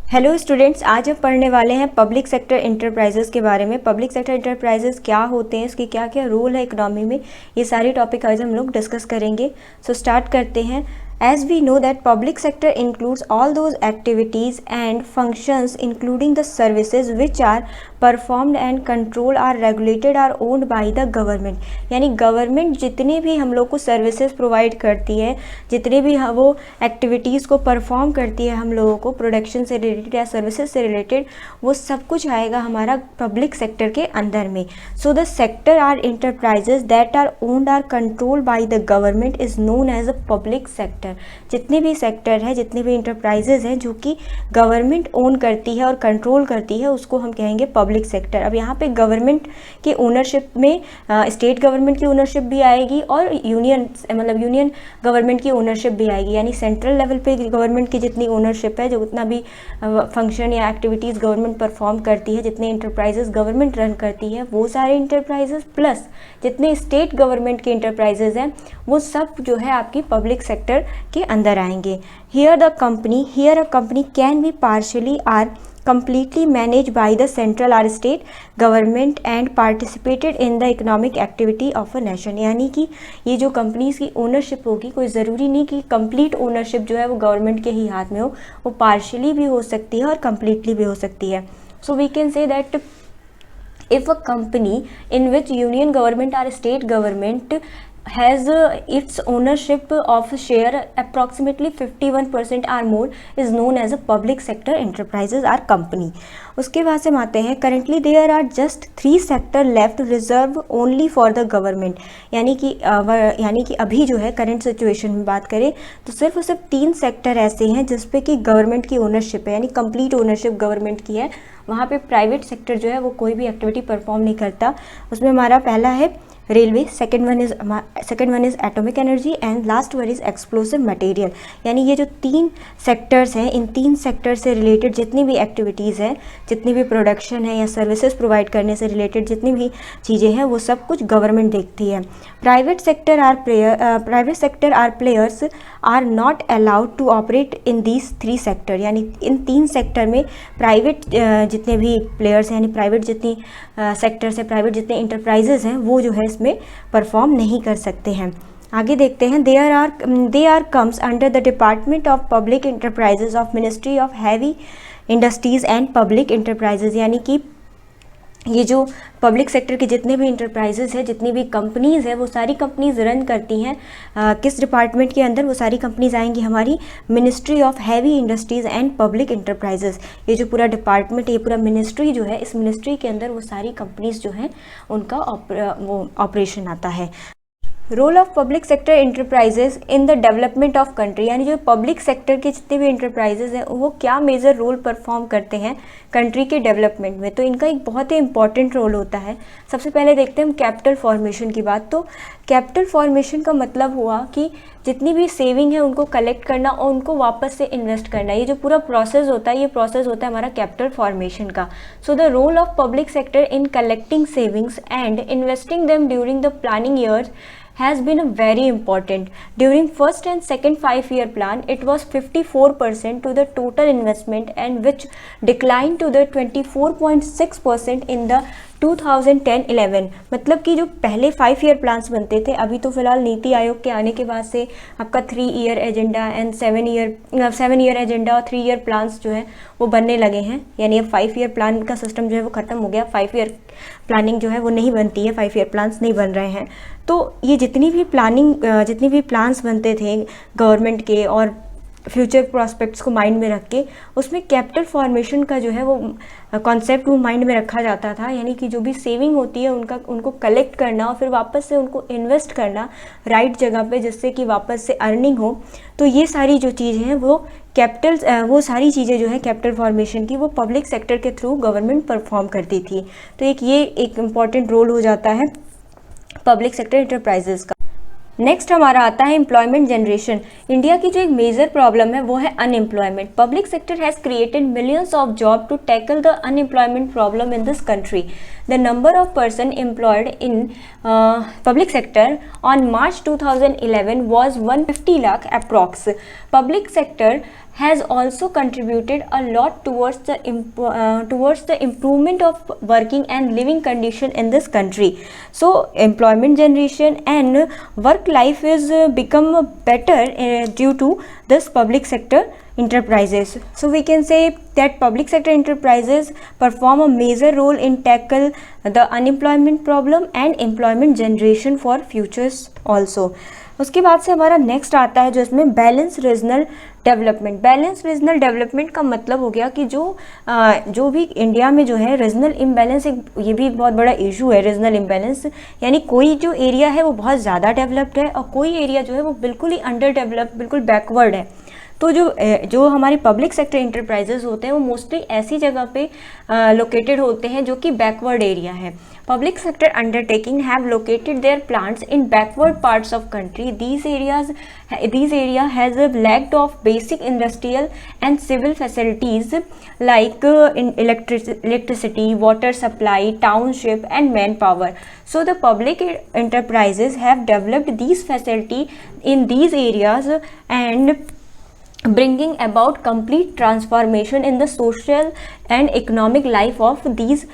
Hello students, आज हम पढ़ने वाले हैं पब्लिक सेक्टर इंटरप्राइजेस के बारे में। पब्लिक सेक्टर इंटरप्राइजेस क्या होते हैं, इसके क्या क्या रोल है इकोनॉमी में, ये सारे टॉपिक आज हम लोग डिस्कस करेंगे। सो स्टार्ट करते हैं। As we know that public sector includes all those activities and functions including the services which are performed and controlled are regulated or owned by the government। यानी government जितने भी हम लोग को services provide करती है, जितने भी वो एक्टिविटीज़ को परफॉर्म करती है हम लोगों को प्रोडक्शन से रिलेटेड या सर्विसेज से रिलेटेड, वो सब कुछ आएगा हमारा पब्लिक सेक्टर के अंदर में। So the sector are enterprises that are owned or controlled by the government is known as a public sector. जितने भी सेक्टर है, जितने भी इंटरप्राइजेज हैं जो कि गवर्नमेंट ओन करती है और कंट्रोल करती है, उसको हम कहेंगे पब्लिक सेक्टर। अब यहाँ पे गवर्नमेंट की ओनरशिप में स्टेट गवर्नमेंट की ओनरशिप भी आएगी और यूनियन गवर्नमेंट की ओनरशिप भी आएगी। यानी सेंट्रल लेवल पे गवर्नमेंट की जितनी ओनरशिप है, जो उतना भी फंक्शन या एक्टिविटीज़ गवर्नमेंट परफॉर्म करती है, जितने इंटरप्राइजेज गवर्नमेंट रन करती है, वो सारे इंटरप्राइजेज प्लस जितने स्टेट गवर्नमेंट के इंटरप्राइजेज हैं, वो सब जो है आपकी पब्लिक सेक्टर के अंदर आएंगे। Here a company can be partially or completely managed by the central or state government and participated in the economic activity of a nation। यानी कि ये जो कंपनीज की ओनरशिप होगी, कोई ज़रूरी नहीं कि कंप्लीट ओनरशिप जो है वो गवर्नमेंट के ही हाथ में हो, वो पार्शियली भी हो सकती है और कम्प्लीटली भी हो सकती है। So we can say that if a company in which union government or state government has its ownership of share approximately 51% or more is known as a public sector enterprises or company। उसके बाद से हम आते हैं, currently there are just 3 sector left reserved only for the government। यानी कि अभी जो है करंट सिचुएशन में बात करें तो सिर्फ और सिर्फ 3 सेक्टर ऐसे हैं जिसपे कि गवर्नमेंट की ओनरशिप है, यानी कंप्लीट ओनरशिप गवर्नमेंट की है। वहाँ पे प्राइवेट सेक्टर जो है वो कोई भी एक्टिविटी परफॉर्म नहीं करता। उसमें हमारा पहला है railway, second one is atomic energy and last one is explosive material. यानी ये जो 3 सेक्टर्स हैं, इन 3 सेक्टर से रिलेटेड जितनी भी एक्टिविटीज़ हैं, जितनी भी प्रोडक्शन है या सर्विसेज प्रोवाइड करने से रिलेटेड जितनी भी चीज़ें हैं, वो सब कुछ गवर्नमेंट देखती है। Private sector or players are not allowed to operate in these 3 sector. यानी इन 3 सेक्टर में प्राइवेट जितने भी प्लेयर्स हैं, यानी प्राइवेट जितनी सेक्टर से प्राइवेट जितने इंटरप्राइजेज हैं, वो जो है इसमें परफॉर्म नहीं कर सकते हैं। आगे देखते हैं, they are comes under the department of public enterprises of ministry of heavy industries and public enterprises. यानी कि ये जो पब्लिक सेक्टर के जितने भी इंटरप्राइजेज हैं, जितनी भी कंपनीज़ हैं, वो सारी कंपनीज़ रन करती हैं किस डिपार्टमेंट के अंदर? वो सारी कंपनीज़ आएंगी हमारी ministry of heavy industries and public enterprises. ये जो पूरा डिपार्टमेंट, ये पूरा मिनिस्ट्री जो है, इस मिनिस्ट्री के अंदर वो सारी कंपनीज़ जो हैं उनका वो ऑपरेशन आता है। Role of public sector enterprises in the development of country. यानी जो पब्लिक सेक्टर के जितने भी इंटरप्राइजेज हैं वो क्या मेजर रोल परफॉर्म करते हैं कंट्री के डेवलपमेंट में। तो इनका एक बहुत ही इंपॉर्टेंट रोल होता है। सबसे पहले देखते हैं हम कैपिटल फॉर्मेशन की बात। तो कैपिटल फॉर्मेशन का मतलब हुआ कि जितनी भी सेविंग है उनको कलेक्ट करना और उनको वापस से इन्वेस्ट करना। ये जो पूरा प्रोसेस होता है, ये प्रोसेस होता है हमारा कैपिटल फॉर्मेशन का। So the role of public sector in collecting savings and investing them during the planning years has been very important. During first and second 5-year plan, it was 54% to the total investment and which declined to the 24.6% in the 2010-11। मतलब कि जो पहले 5 year plans बनते थे, अभी तो फिलहाल नीति आयोग के आने के बाद से आपका 3 year agenda and 7 year agenda और 3 ईयर प्लान्स जो है वो बनने लगे हैं। यानी अब 5 ईयर प्लान का सिस्टम जो है वो ख़त्म हो गया। 5 ईयर प्लानिंग जो है वो नहीं बनती है, 5 ईयर प्लान्स नहीं बन रहे हैं। तो ये जितनी भी प्लान्स बनते थे गवर्नमेंट के और फ्यूचर प्रॉस्पेक्ट्स को माइंड में रख के, उसमें कैपिटल फॉर्मेशन का जो है वो कॉन्सेप्ट वो माइंड में रखा जाता था। यानी कि जो भी सेविंग होती है उनको कलेक्ट करना और फिर वापस से उनको इन्वेस्ट करना राइट जगह पे, जिससे कि वापस से अर्निंग हो। तो ये सारी जो चीज़ें हैं वो सारी चीज़ें जो है कैपिटल फॉर्मेशन की, वो पब्लिक सेक्टर के थ्रू गवर्नमेंट परफॉर्म करती थी। तो ये एक इम्पॉर्टेंट रोल हो जाता है पब्लिक सेक्टर इंटरप्राइजेज का। नेक्स्ट हमारा आता है एम्प्लॉयमेंट जनरेशन। इंडिया की जो एक मेजर प्रॉब्लम है वो है unemployment. Public sector has created millions of job to tackle the unemployment problem in this country. the number of person employed in public sector on March 2011 was 150 lakh approx. Public sector has also contributed a lot towards the improvement of working and living condition in this country. So employment generation and work life is become better due to this public sector enterprises. So we can say that public sector enterprises perform a major role in tackle the unemployment problem and employment generation for futures also. उसके बाद से हमारा next आता है जो इसमें balance regional development. Balance regional development का मतलब हो गया कि जो भी इंडिया में जो है रीजनल इम्बैलेंस, ये भी एक बहुत बड़ा इशू है रीजनल इम्बैलेंस, यानी कोई जो एरिया है वो बहुत ज़्यादा डेवलप्ड है और कोई एरिया जो है वो बिल्कुल ही अंडर डेवलप्ड, बिल्कुल बैकवर्ड है। तो जो हमारे पब्लिक सेक्टर इंटरप्राइजेज होते हैं वो मोस्टली ऐसी जगह पे लोकेटेड होते हैं जो कि बैकवर्ड एरिया है। Public sector undertaking have located their plants in backward parts of country. These area has lacked of basic industrial and civil facilities like in electricity, water supply, township and manpower. So the public enterprises have developed these facility in these areas and bringing about complete transformation in the social and economic life of these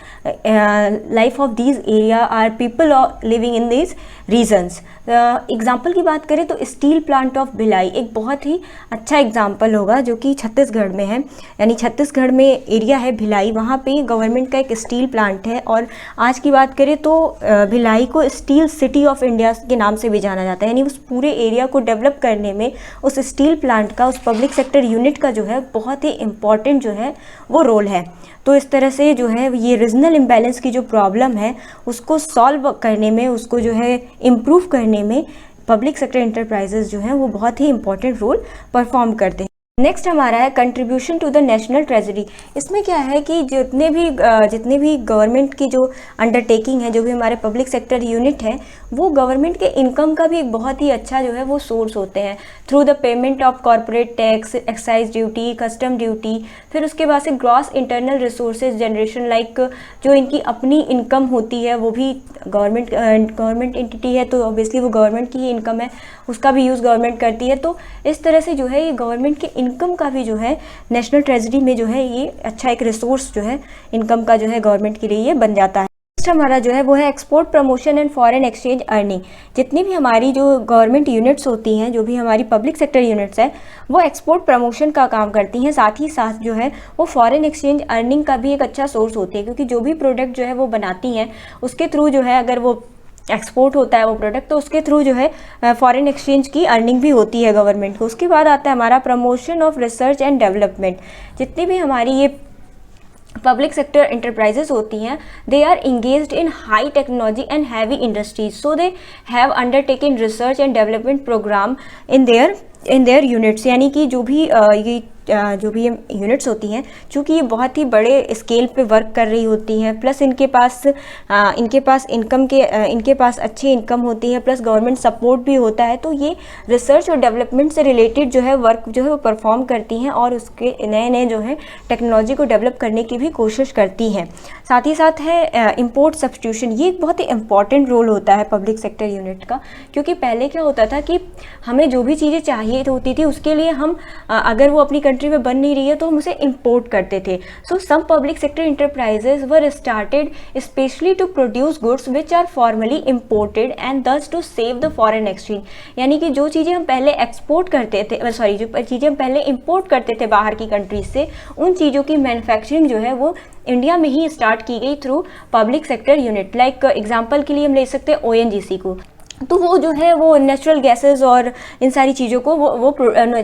area are people living in these regions. Example की बात करें तो steel plant of Bhilai एक बहुत ही अच्छा example होगा जो कि छत्तीसगढ़ में है, यानी छत्तीसगढ़ में एरिया है भिलाई, वहाँ पे गवर्नमेंट का एक स्टील प्लांट है। और आज की बात करें तो भिलाई को स्टील सिटी ऑफ इंडिया के नाम से भी जाना जाता है, यानी उस पूरे एरिया को डेवलप करने में उस स्टील प्लांट का, उस पब्लिक सेक्टर यूनिट का जो है बहुत ही इम्पॉर्टेंट जो है वो रोल है। तो इस तरह से जो है ये रीजनल इम्बैलेंस की जो प्रॉब्लम है उसको सॉल्व करने में, उसको जो है इम्प्रूव करने में पब्लिक सेक्टर इंटरप्राइजेज जो हैं वो बहुत ही इंपॉर्टेंट रोल परफॉर्म करते हैं। नेक्स्ट हमारा है contribution to the national treasury. इसमें क्या है कि जितने भी गवर्नमेंट की जो अंडरटेकिंग है, जो भी हमारे पब्लिक सेक्टर यूनिट है, वो गवर्नमेंट के इनकम का भी एक बहुत ही अच्छा जो है वो सोर्स होते हैं through the payment of corporate tax, excise duty, custom duty, फिर उसके बाद से gross internal resources generation, like जो इनकी अपनी इनकम होती है वो भी गवर्नमेंट एंटिटी है तो ऑब्वियसली वो गवर्नमेंट की ही इनकम है, उसका भी यूज़ गवर्नमेंट करती है। तो इस तरह से जो है ये गवर्नमेंट के इनकम का भी जो है नेशनल ट्रेजरी में जो है ये अच्छा एक रिसोर्स जो है इनकम का जो है गवर्नमेंट के लिए ये बन जाता है। नेक्स्ट हमारा जो है वो है export promotion and foreign exchange earning. जितनी भी हमारी जो गवर्नमेंट यूनिट्स होती हैं, जो भी हमारी पब्लिक सेक्टर यूनिट्स है, वो एक्सपोर्ट प्रमोशन का काम करती हैं, साथ ही साथ जो है वो फॉरेन एक्सचेंज अर्निंग का भी एक अच्छा सोर्स होती है, क्योंकि जो भी प्रोडक्ट जो है वो बनाती हैं उसके थ्रू जो है अगर वो एक्सपोर्ट होता है वो प्रोडक्ट तो उसके थ्रू जो है फॉरेन एक्सचेंज की अर्निंग भी होती है गवर्नमेंट को। उसके बाद आता है हमारा promotion of research and development. जितनी भी हमारी ये पब्लिक सेक्टर इंटरप्राइजेस होती हैं, they are engaged in high technology and heavy industries, so they have undertaken research and development program in their units. यानी कि जो भी ये यूनिट्स होती हैं, चूँकि ये बहुत ही बड़े स्केल पे वर्क कर रही होती हैं, प्लस इनके पास अच्छी इनकम होती है, प्लस गवर्नमेंट सपोर्ट भी होता है, तो ये रिसर्च और डेवलपमेंट से रिलेटेड जो है वर्क जो है वो परफॉर्म करती हैं और उसके नए जो है टेक्नोलॉजी को डेवलप करने की भी कोशिश करती हैं। साथ ही साथ है इम्पोर्ट सब्स्टिट्यूशन। ये एक बहुत ही इंपॉर्टेंट रोल होता है पब्लिक सेक्टर यूनिट का, क्योंकि पहले क्या होता था कि हमें जो भी चीज़ें चाहिए होती थी उसके लिए हम अगर वो अपनी कंट्री में बन नहीं रही है तो हम उसे इंपोर्ट करते थे। So some public sector enterprises were started specially to produce goods which are formally imported and thus to save the foreign exchange. यानी कि जो चीज़ें हम पहले एक्सपोर्ट करते थे, जो चीज़ें हम पहले इंपोर्ट करते थे बाहर की कंट्रीज से, उन चीज़ों की मैन्युफैक्चरिंग जो है वो इंडिया में ही स्टार्ट की गई through public sector unit. Like example के लिए हम ले सकते हैं ONGC को, तो वो जो है वो नेचुरल गैसेस और इन सारी चीज़ों को वो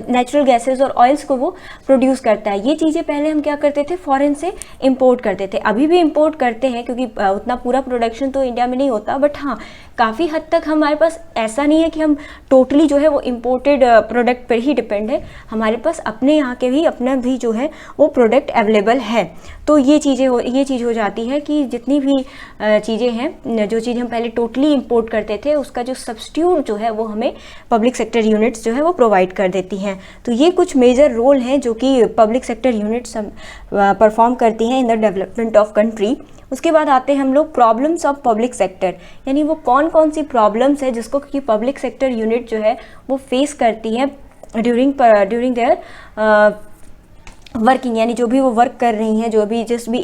नेचुरल गैसेस और ऑयल्स को वो प्रोड्यूस करता है। ये चीज़ें पहले हम क्या करते थे, फॉरेन से इंपोर्ट करते थे, अभी भी इंपोर्ट करते हैं क्योंकि उतना पूरा प्रोडक्शन तो इंडिया में नहीं होता, बट हाँ काफ़ी हद तक हमारे पास ऐसा नहीं है कि हम टोटली जो है वो इम्पोर्टेड प्रोडक्ट पर ही डिपेंड है, हमारे पास अपने यहाँ के भी अपना भी जो है वो प्रोडक्ट अवेलेबल है। तो ये चीज़ हो जाती है कि जितनी भी चीज़ें हैं, जो चीज़ें हम पहले टोटली इंपोर्ट करते थे उसका जो सब्स्टिट्यूट जो है वो हमें पब्लिक सेक्टर यूनिट्स जो है वो प्रोवाइड कर देती हैं। तो ये कुछ मेजर रोल हैं जो कि पब्लिक सेक्टर यूनिट्स परफॉर्म करती हैं इन द डेवलपमेंट ऑफ कंट्री। उसके बाद आते हैं हम लोग प्रॉब्लम्स ऑफ पब्लिक सेक्टर, यानी वो कौन कौन सी प्रॉब्लम्स है जिसको कि पब्लिक सेक्टर यूनिट जो है वो फेस करती है ड्यूरिंग देयर वर्किंग, यानी जो भी वो वर्क कर रही हैं, जो भी जिस भी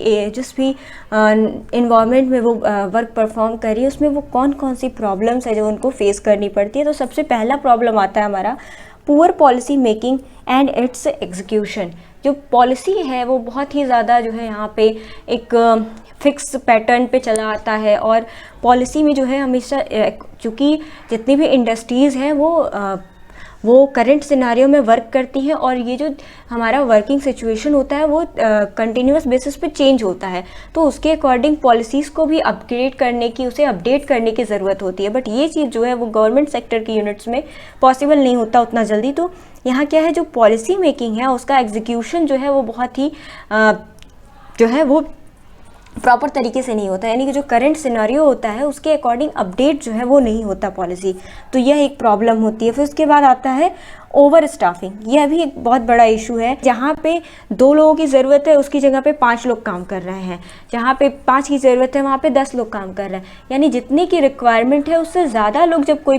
इन्वायरमेंट में वो वर्क परफॉर्म कर रही है उसमें वो कौन कौन सी प्रॉब्लम्स है जो उनको फेस करनी पड़ती है। तो सबसे पहला प्रॉब्लम आता है हमारा poor policy making and it's execution. जो पॉलिसी है वो बहुत ही ज़्यादा जो है यहाँ पे एक फिक्स पैटर्न पे चला आता है, और पॉलिसी में जो है हमेशा चूँकि जितनी भी इंडस्ट्रीज़ हैं वो करंट सिनारियो में वर्क करती हैं, और ये जो हमारा वर्किंग सिचुएशन होता है वो कंटिन्यूस बेसिस पे चेंज होता है, तो उसके अकॉर्डिंग पॉलिसीज़ को भी अपग्रेड करने की, उसे अपडेट करने की ज़रूरत होती है। बट ये चीज़ जो है वो गवर्नमेंट सेक्टर की यूनिट्स में पॉसिबल नहीं होता उतना जल्दी। तो यहाँ क्या है, जो पॉलिसी मेकिंग है उसका एग्जीक्यूशन जो है वो बहुत ही जो है वो प्रॉपर तरीके से नहीं होता, यानी कि जो करंट सिनारियो होता है उसके अकॉर्डिंग अपडेट जो है वो नहीं होता पॉलिसी। तो यह एक प्रॉब्लम होती है। फिर उसके बाद आता है ओवर स्टाफिंग। यह भी एक बहुत बड़ा इशू है। जहाँ पे 2 लोगों की ज़रूरत है उसकी जगह पे 5 लोग काम कर रहे हैं, जहाँ पे 5 की ज़रूरत है वहाँ पे 10 लोग काम कर रहे हैं, यानी जितनी की रिक्वायरमेंट है उससे ज़्यादा लोग जब कोई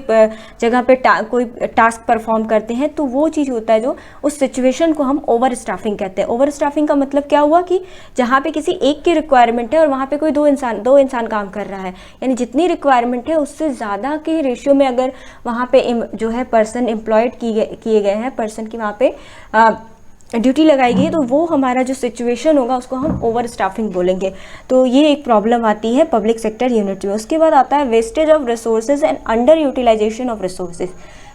जगह पे कोई टास्क परफॉर्म करते हैं तो वो चीज़ होता है जो उस सिचुएशन को हम ओवर स्टाफिंग कहते हैं। ओवर स्टाफिंग का मतलब क्या हुआ कि जहाँ पे किसी एक की रिक्वायरमेंट है और वहाँ पे कोई दो इंसान काम कर रहा है, यानी जितनी रिक्वायरमेंट है उससे ज़्यादा के रेशियो में अगर वहाँ पे जो है पर्सन एम्प्लॉयड किए गए हैं, पर्सन की वहाँ पे ड्यूटी लगाई गई है, तो वो हमारा जो सिचुएशन होगा उसको हम ओवर स्टाफिंग बोलेंगे। तो ये एक प्रॉब्लम आती है पब्लिक सेक्टर यूनिट में। उसके बाद आता है wastage of resources and under utilization of resources.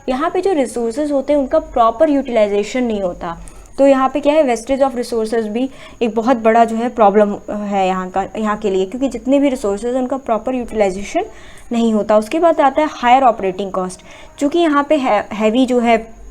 यहाँ पे जो रिसोर्सेज होते हैं उनका प्रॉपर यूटिलाइजेशन नहीं होता, तो यहाँ पे क्या है, वेस्टेज ऑफ रिसोर्सेज भी एक बहुत बड़ा जो है प्रॉब्लम है यहाँ के लिए, क्योंकि जितने भी रिसोर्सेज उनका प्रॉपर यूटिलाइजेशन नहीं होता। उसके बाद आता है हायर ऑपरेटिंग कॉस्ट। चूँकि यहाँ पे हैवी जो है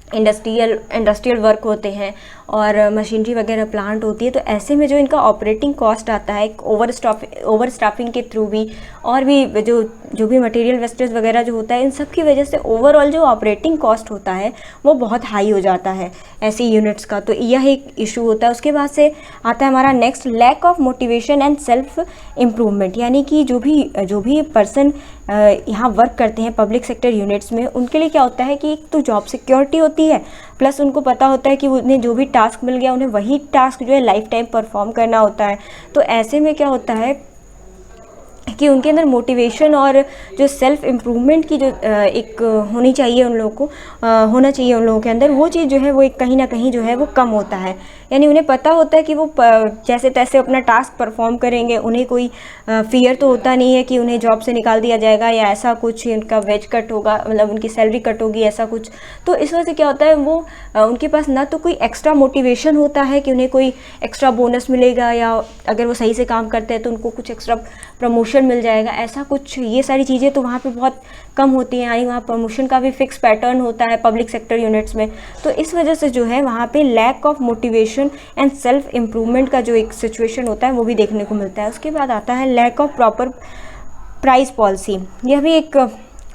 इंडस्ट्रियल वर्क होते हैं और मशीनरी वगैरह प्लांट होती है, तो ऐसे में जो इनका ऑपरेटिंग कॉस्ट आता है ओवर स्टाफिंग के थ्रू भी, और भी जो भी मटेरियल वेस्टेज वगैरह जो होता है, इन सब की वजह से ओवरऑल जो ऑपरेटिंग कॉस्ट होता है वो बहुत हाई हो जाता है ऐसी यूनिट्स का। तो यह एक इशू होता है। उसके बाद से आता है हमारा next lack of motivation and self improvement, यानी कि जो भी पर्सन यहाँ वर्क करते हैं पब्लिक सेक्टर यूनिट्स में, उनके लिए क्या होता है कि एक तो जॉब सिक्योरिटी होती है, प्लस उनको पता होता है कि उन्हें जो भी टास्क मिल गया उन्हें वही टास्क जो है लाइफ टाइम परफॉर्म करना होता है। तो ऐसे में क्या होता है कि उनके अंदर मोटिवेशन और जो सेल्फ इम्प्रूवमेंट की जो एक होनी चाहिए उन लोगों को होना चाहिए उन लोगों के अंदर, वो चीज़ जो है वो एक कहीं ना कहीं जो है वो कम होता है। यानी उन्हें पता होता है कि वो जैसे तैसे अपना टास्क परफॉर्म करेंगे, उन्हें कोई फियर तो होता नहीं है कि उन्हें जॉब से निकाल दिया जाएगा या ऐसा कुछ, उनका वेज कट होगा, मतलब उनकी सैलरी कट होगी, ऐसा कुछ। तो इस वजह से क्या होता है, वो उनके पास ना तो कोई एक्स्ट्रा मोटिवेशन होता है कि उन्हें कोई एक्स्ट्रा बोनस मिलेगा, या अगर वो सही से काम करते हैं तो उनको कुछ एक्स्ट्रा प्रमोशन मिल जाएगा, ऐसा कुछ। ये सारी चीज़ें तो वहाँ पे बहुत कम होती हैं, यानी वहाँ प्रमोशन का भी फिक्स पैटर्न होता है पब्लिक सेक्टर यूनिट्स में। तो इस वजह से जो है वहाँ पे lack of motivation and self improvement का जो एक सिचुएशन होता है वो भी देखने को मिलता है। उसके बाद आता है lack of proper price policy. यह भी एक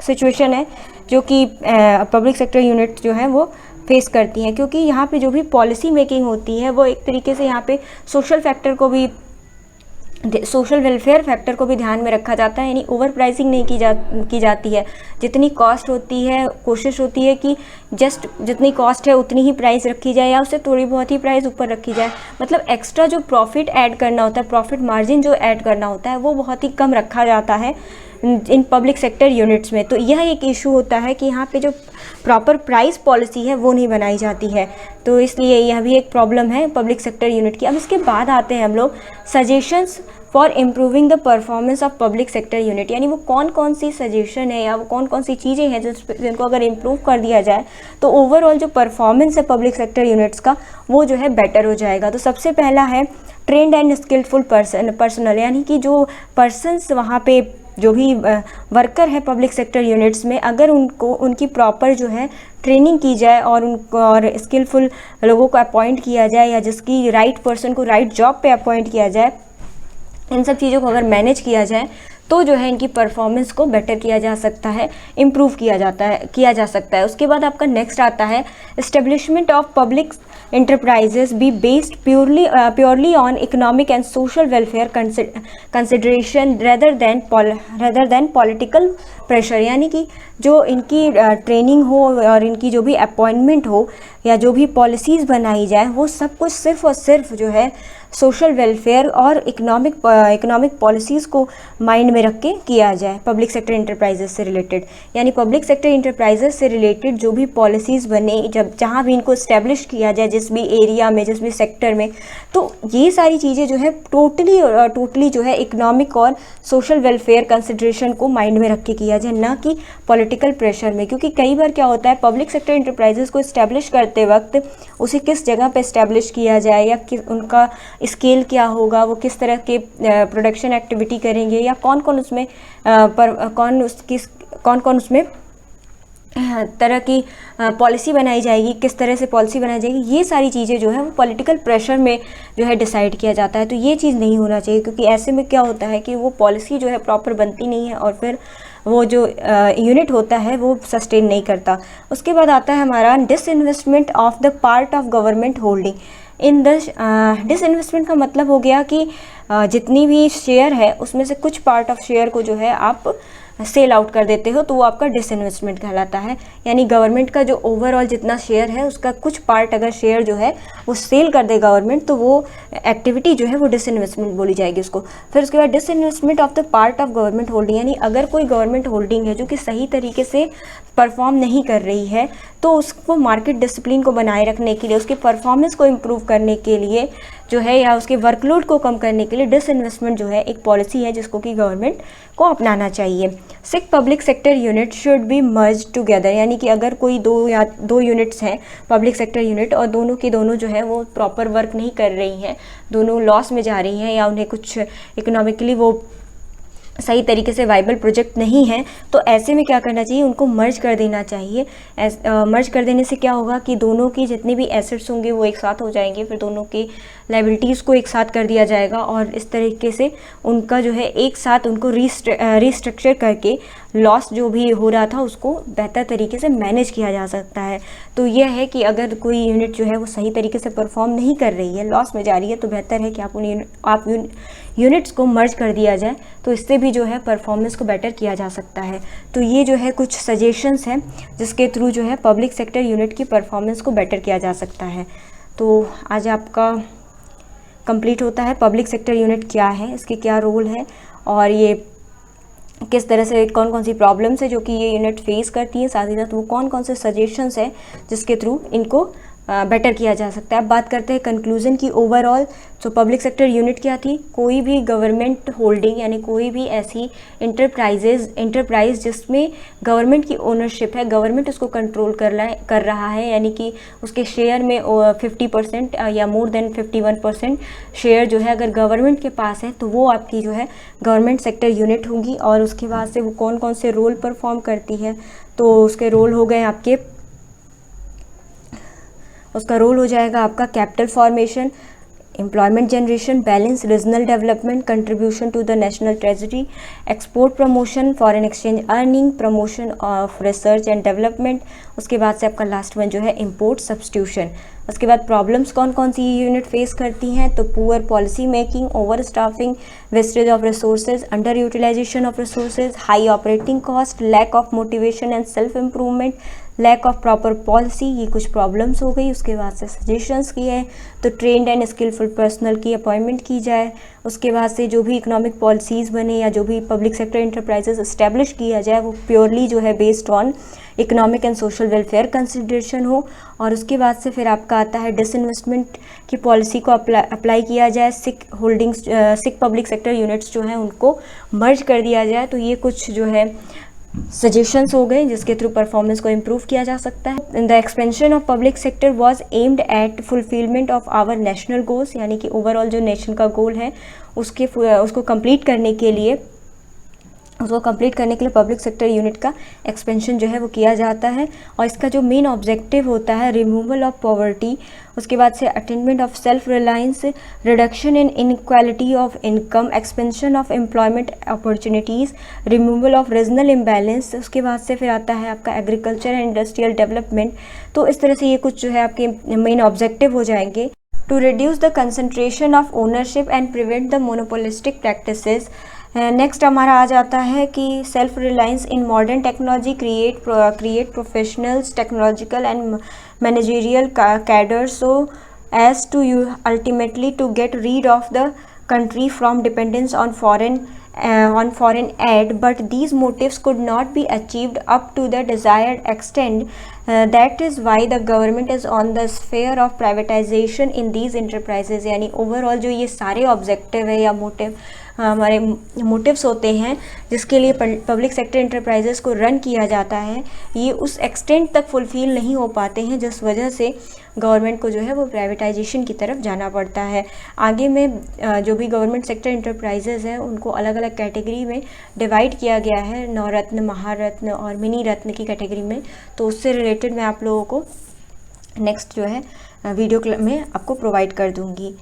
सिचुएशन है जो कि पब्लिक सेक्टर यूनिट जो है वो फेस करती हैं, क्योंकि यहाँ पे जो भी पॉलिसी मेकिंग होती है वो एक तरीके से यहाँ पे सोशल वेलफेयर फैक्टर को भी ध्यान में रखा जाता है, यानी ओवर प्राइसिंग नहीं की जाती है। जितनी कॉस्ट होती है, कोशिश होती है कि जस्ट जितनी कॉस्ट है उतनी ही प्राइस रखी जाए, या उससे थोड़ी बहुत ही प्राइस ऊपर रखी जाए। मतलब एक्स्ट्रा जो प्रॉफिट ऐड करना होता है, प्रॉफिट मार्जिन जो ऐड करना होता है, वो बहुत ही कम रखा जाता है इन पब्लिक सेक्टर यूनिट्स में। तो यह एक इशू होता है कि यहाँ पे जो प्रॉपर प्राइस पॉलिसी है वो नहीं बनाई जाती है, तो इसलिए यह भी एक प्रॉब्लम है पब्लिक सेक्टर यूनिट की। अब इसके बाद आते हैं हम लोग suggestions for improving the performance of public sector unit, यानी वो कौन कौन सी सजेशन है या वो कौन कौन सी चीज़ें हैं जिनको अगर इम्प्रूव कर दिया जाए तो ओवरऑल जो परफॉर्मेंस है पब्लिक सेक्टर यूनिट्स का वो जो है बेटर हो जाएगा। तो सबसे पहला है ट्रेंड एंड स्किलफुल पर्सनल, यानी कि जो पर्सनस वहाँ पे जो भी वर्कर है पब्लिक सेक्टर यूनिट्स में, अगर उनकी प्रॉपर जो है ट्रेनिंग की जाए और स्किलफुल लोगों को अपॉइंट किया जाए, या जिसकी राइट पर्सन को राइट जॉब पे अपॉइंट किया जाए, इन सब चीज़ों को अगर मैनेज किया जाए तो जो है इनकी परफॉर्मेंस को बेटर किया जा सकता है, इम्प्रूव किया जा सकता है। उसके बाद आपका नेक्स्ट आता है establishment of public enterprises be based purely on economic and social welfare consideration rather than political pressure, यानी कि जो इनकी ट्रेनिंग हो और इनकी जो भी अपॉइंटमेंट हो या जो भी पॉलिसीज़ बनाई जाए वो सब कुछ सिर्फ और सिर्फ जो है सोशल वेलफेयर और इकोनॉमिक पॉलिसीज़ को माइंड में रख के किया जाए पब्लिक सेक्टर इंटरप्राइजेस से रिलेटेड। यानी पब्लिक सेक्टर इंटरप्राइजेस से रिलेटेड जो भी पॉलिसीज़ बने, जब जहाँ भी इनको इस्टेब्लिश किया जाए, जिस भी एरिया में, जिस भी सेक्टर में, तो ये सारी चीज़ें जो है टोटली जो है इकोनॉमिक और सोशल वेलफेयर कंसिडरेशन को माइंड में रख के किया जाए, ना कि पॉलिटिकल प्रेशर में। क्योंकि कई बार क्या होता है, पब्लिक सेक्टर इंटरप्राइजेस को इस्टेब्लिश करते वक्त उसे किस जगह पे इस्टेब्लिश किया जाए या उनका स्केल क्या होगा, वो किस तरह के प्रोडक्शन एक्टिविटी करेंगे, या कौन कौन उसमें तरह की पॉलिसी बनाई जाएगी, किस तरह से पॉलिसी बनाई जाएगी, ये सारी चीज़ें जो है वो पॉलिटिकल प्रेशर में जो है डिसाइड किया जाता है। तो ये चीज़ नहीं होना चाहिए, क्योंकि ऐसे में क्या होता है कि वो पॉलिसी जो है प्रॉपर बनती नहीं है और फिर वो जो यूनिट होता है वो सस्टेन नहीं करता। उसके बाद आता है हमारा disinvestment of the part of government holding in the disinvestment का मतलब हो गया कि जितनी भी शेयर है उसमें से कुछ पार्ट ऑफ शेयर को जो है आप सेल आउट कर देते हो, तो वो आपका डिसइन्वेस्टमेंट कहलाता है। यानी गवर्नमेंट का जो ओवरऑल जितना शेयर है उसका कुछ पार्ट अगर शेयर जो है वो सेल कर दे गवर्नमेंट, तो वो एक्टिविटी जो है वो डिसइन्वेस्टमेंट बोली जाएगी उसको। फिर उसके बाद disinvestment of the part of government holding, यानी अगर कोई गवर्नमेंट होल्डिंग है जो कि सही तरीके से परफॉर्म नहीं कर रही है, तो उसको मार्केट डिसिप्लिन को बनाए रखने के लिए, उसके परफॉर्मेंस को इम्प्रूव करने के लिए जो है, या उसके वर्कलोड को कम करने के लिए डिसइन्वेस्टमेंट जो है एक पॉलिसी है जिसको कि गवर्नमेंट को अपनाना चाहिए। Six public sector unit should be merge together, यानी कि अगर कोई दो यूनिट्स हैं पब्लिक सेक्टर यूनिट और दोनों की दोनों जो है वो प्रॉपर वर्क नहीं कर रही हैं, दोनों लॉस में जा रही हैं या उन्हें कुछ इकोनॉमिकली वो सही तरीके से वाइबल प्रोजेक्ट नहीं है, तो ऐसे में क्या करना चाहिए, उनको मर्ज कर देना चाहिए। मर्ज कर देने से क्या होगा कि दोनों की जितने भी एसेट्स होंगे वो एक साथ हो जाएंगे, फिर दोनों की लाइबिलिटीज़ को एक साथ कर दिया जाएगा और इस तरीके से उनका जो है एक साथ उनको रिस्ट्रक्चर करके लॉस जो भी हो रहा था उसको बेहतर तरीके से मैनेज किया जा सकता है। तो यह है कि अगर कोई यूनिट जो है वो सही तरीके से परफॉर्म नहीं कर रही है, लॉस में जा रही है, तो बेहतर है कि आप यूनिट्स को मर्ज कर दिया जाए, तो इससे भी जो है परफॉर्मेंस को बेटर किया जा सकता है। तो ये जो है कुछ सजेशंस हैं जिसके थ्रू जो है पब्लिक सेक्टर यूनिट की परफॉर्मेंस को बेटर किया जा सकता है। तो आज आपका कंप्लीट होता है पब्लिक सेक्टर यूनिट क्या है, इसके क्या रोल है और ये किस तरह से कौन कौन सी प्रॉब्लम्स है जो कि ये यूनिट फेस करती है, साथ ही साथ वो कौन कौन से सजेशंस है जिसके थ्रू इनको बेटर किया जा सकता है। अब बात करते हैं कंक्लूजन की। ओवरऑल तो पब्लिक सेक्टर यूनिट क्या थी, कोई भी गवर्नमेंट होल्डिंग यानी कोई भी ऐसी इंटरप्राइज जिसमें गवर्नमेंट की ओनरशिप है, गवर्नमेंट उसको कंट्रोल कर रहा है, यानी कि उसके शेयर में 50% या मोर देन 51% शेयर जो है अगर गवर्नमेंट के पास है, तो वो आपकी जो है गवर्नमेंट सेक्टर यूनिट होगी। और उसके बाद से वो कौन कौन से रोल परफॉर्म करती है, तो उसके रोल हो गए आपके, उसका रोल हो जाएगा आपका capital formation, employment generation, balance, regional development, contribution to the national treasury, export promotion, foreign exchange earning, promotion of research and development. उसके बाद से आपका लास्ट वन जो है इंपोर्ट सब्स्टिट्यूशन। उसके बाद प्रॉब्लम्स कौन कौन सी यूनिट फेस करती हैं, तो poor policy making, over staffing, wastage of resources, under utilization of resources, high operating cost, lack of motivation and self improvement, lack of proper policy, ये कुछ प्रॉब्लम्स हो गई। उसके बाद से सजेशंस किए हैं, तो ट्रेंड एंड स्किलफुल पर्सनल की अपॉइंटमेंट की जाए। उसके बाद से जो भी इकोनॉमिक पॉलिसीज़ बने या जो भी पब्लिक सेक्टर इंटरप्राइजेस इस्टेब्लिश किया जाए वो प्योरली जो है based on economic and social welfare consideration हो। और उसके बाद से फिर आपका आता है डिसइन्वेस्टमेंट की पॉलिसी को अप्लाई किया जाए, सिक पब्लिक सेक्टर यूनिट्स जो हैं उनको मर्ज कर दिया जाए। तो ये कुछ जो है सजेशंस हो गए जिसके थ्रू परफॉर्मेंस को इम्प्रूव किया जा सकता है। The expansion of public sector was aimed at fulfilment of our national goals, यानी कि ओवरऑल जो नेशन का गोल है उसको कंप्लीट करने के लिए उसको कंप्लीट करने के लिए पब्लिक सेक्टर यूनिट का एक्सपेंशन जो है वो किया जाता है। और इसका जो मेन ऑब्जेक्टिव होता है रिमूवल ऑफ पॉवर्टी, उसके बाद से attainment of self reliance, reduction in inequality of income, expansion of employment opportunities, removal of regional imbalance, उसके बाद से फिर आता है आपका एग्रीकल्चर एंड इंडस्ट्रियल डेवलपमेंट। तो इस तरह से ये कुछ जो है आपके मेन ऑब्जेक्टिव हो जाएंगे। To reduce the concentration of ownership and prevent the monopolistic practices. Next हमारा आ जाता है कि self reliance in modern technology create professionals technological and managerial cadre so as to you ultimately to get rid of the country from dependence on foreign aid, but these motives could not be achieved up to the desired extent. That is why the government is on the sphere of privatization in these enterprises। यानी overall जो ये सारे objective है या motive हमारे motives होते हैं जिसके लिए पब्लिक सेक्टर इंटरप्राइजेस को रन किया जाता है, ये उस एक्सटेंट तक फुलफिल नहीं हो पाते हैं, जिस वजह से गवर्नमेंट को जो है वो प्राइवेटाइजेशन की तरफ जाना पड़ता है। आगे में जो भी गवर्नमेंट सेक्टर इंटरप्राइजेज हैं उनको अलग अलग कैटेगरी में डिवाइड किया गया है, नवरत्न, महारत्न और मिनी रत्न की कैटेगरी में। तो उससे रिलेटेड मैं आप लोगों को नेक्स्ट जो है वीडियो में आपको प्रोवाइड कर दूँगी।